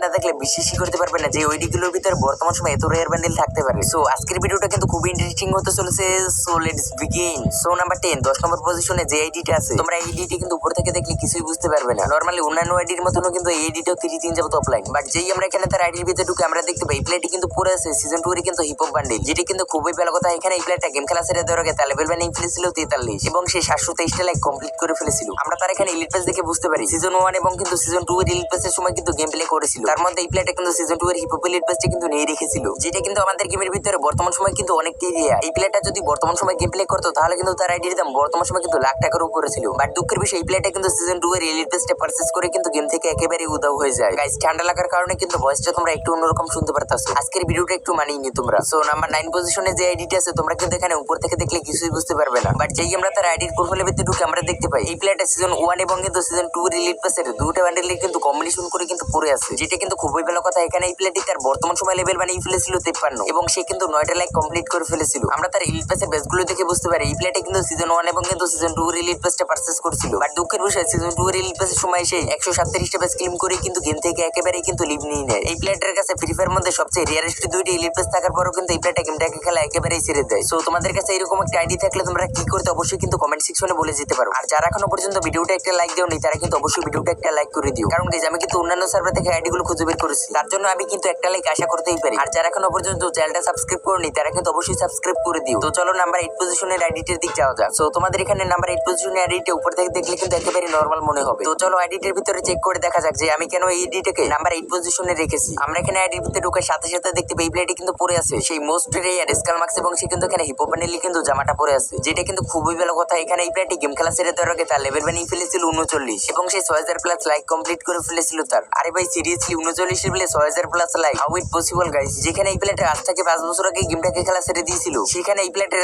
না দেখলে বিশ্বাসই করতে পারবে না যে ওইডিগুলোর ভিতরে বর্তমান সময় এত রেয়ার বান্ডেল থাকতে পারে। সো আজকের ভিডিওটা কিন্তু খুবই ইন্টারেস্টিং হতে চলেছে। So let's begin. So number 10 10 নম্বর পজিশনে যে আইডিটা আছে, তোমরা এই আইডিটি কিন্তু উপর থেকে দেখলে কিছুই বুঝতে পারবে না। নরমালি অন্যান্য আইডির মতনও কিন্তু এই আইডিটাও 3 যাবত অফলাইন, বাট যেই আমরা এখানে তার আইডির ভিতরে ঢুকে আমরা দেখতে পাই এই প্লেটি কিন্তু পুরো আছে সিজন 2 এর কিন্তু হিপ হপ বান্ডেল, যেটা কিন্তু খুবই ভালো কথা। এখানে এই প্লেটটা গেম খেলা ছেড়ে দেওয়ার আগে তার লেভেল বানিয়ে ফেলেছিল 43 এবং সে 723টা লাইক কমপ্লিট করে ফেলেছিল। আমরা তার এখানে এলিট পেজ দেখে বুঝতে পারি সিজন 1 এবং কিন্তু সিজন 2 এর এলিট পেজের সময় কিন্তু গেম প্লে করেছিল। তার মধ্যে এই প্লেটটা কিন্তু সিজন 2 এর হিপ হপ এলিট পেজটা কিন্তু নিয়ে রেখেছিল, যেটা কিন্তু আমাদের গেমের ভিতরে বর্তমান সময় কিন্তু অনেকটাই রেয়ার। এই প্লেটটা যদি বর্তমান সময় গেম প্লে করতো তাহলে কিন্তু তার আইডির দাম বর্তমান সময় কিন্তু লাখ টাকার উপরে ছিল। বাট দুঃখের বিষয় এই প্লেটটা কিন্তু সিজন 2 এর এলিট পেজটা পারচেজ করে কিন্তু গেম থেকে একেবারে উধাও হয়ে যায়। গাইস ঠান্ডা লাগার কারণে কিন্তু ভয়েসটা তোমরা একটু অন্যরকম শুনতে পারতাছো। আজকের ভিডিওটা একটু মানিয়ে নি তোমরা। সো নাম্বার 9 পজিশনে যে আইডিটা আছে তোমরা কিন্তু এখানে উপর থেকে দেখলে কিছুই বুঝতে পারবে না, বাট যেই আমরা তার আইডির প্রোফাইলের ভিতরে ঢুকে আমরা দেখতে পাই এই প্লেটটা সিজন 1 এবং কিন্তু সিজন 2 এর এলিট পেজের দুটো বান্ডেলের কিন্তু কম্বিনেশন করে কিন্তু পড়ে আছে, যেটা কিন্তু খুবই ভালো কথা। এখানে এই প্লেটটি তার বর্তমান সময় লেভেল বানিয়ে ফেলেছিল 53 এবং সে কিন্তু 9টা লাইক কমপ্লিট করে ফেলেছিল। আমরা তার এলিট পেজের বেসগুলো দেখে বুঝতে পারি এই প্লেটে কিন্তু সিজন 1 এবং কিন্তু সিজন 2 এর এলিট পেজটা পারচেজ করেছিল। বাট দুঃখের বিষয় সিজন 2 এর এলিট পেজের সময় সে 137টা পেজ ক্লেম করে কিন্তু গেম থেকে একেবারেই কিন্তু লিভ নিয়ে নেয়। এই প্লেটের কাছে ফ্রি ফায়ার মধ্যে সবচেয়ে রেয়ারেস্ট দুইটি এলিট পেজ থাকার পরও কিন্তু এই প্লেটটা গেমটাকে খেলা একেবারেই ছেড়ে দেয়। সো তোমাদের কাছে এরকম একটা আইডি থাকলে তোমরা কি করতে অবশ্যই কিন্তু কমেন্ট সেকশনে বলে যেতে পারো। আর যারা এখনো পর্যন্ত ভিডিওটা একটা লাইক দেওনি তারা কিন্তু অবশ্যই ভিডিওটা একটা লাইক করে দিও, কারণ গাইস আমি কিন্তু অন্যান্য সার্ভার থেকে আইডিগুলো খুঁজে বের করেছি, তার জন্য আমি কিন্তু একটা লাইক আশা করতেই পারি। আর যারা এখনো পর্যন্ত চ্যানেলটা সাবস্ক্রাইব করনি তারা কিন্তু অবশ্যই সাবস্ক্রাইব করে দিও। তো চলো নাম্বার 8 পজিশনের আইডিটার দিক যাওয়া যাক। সো তোমাদের এখানে নাম্বার 8 পজিশনের আইডিটা উপর থেকে দেখলে কিন্তু একেবারে নরমাল মনে হবে। তো চলো আইডিটার ভিতরে চেক করে দেখা যাক যে আমি কেন এই আইডিটাকে নাম্বার 8 পজিশনে রেখেছি। আমরা এখানে আইডির ভিতরে ঢোকার সাথে সাথে দেখতে পাই এই প্লেটে কিন্তু পরে আছে সেই মোস্ট রেয়ার স্কাল মার্কস এবং সে কিন্তু এখানে হিপো বান্ডেলি কিন্তু জামাটা পরে আছে, যেটা কিন্তু খুবই ভালো কথা। এখানে এই প্লেটে গেম খেলা ছেড়ে দেওয়ার আগে তার লেভেল বানিয়ে ফেলেছিল 39 এবং সে 6000 প্লাস লাইক কমপ্লিট করে ফেলেছিল তার। আরে ভাই সিরিয়াসলি 39 লেভেলে 6000 plus like, how it possible guys? যেখানে এই প্লেটে আজ থেকে 5 বছর আগে গেমটাকে খেলা ছেড়ে দিয়েছিল সেখানে এই প্লেটের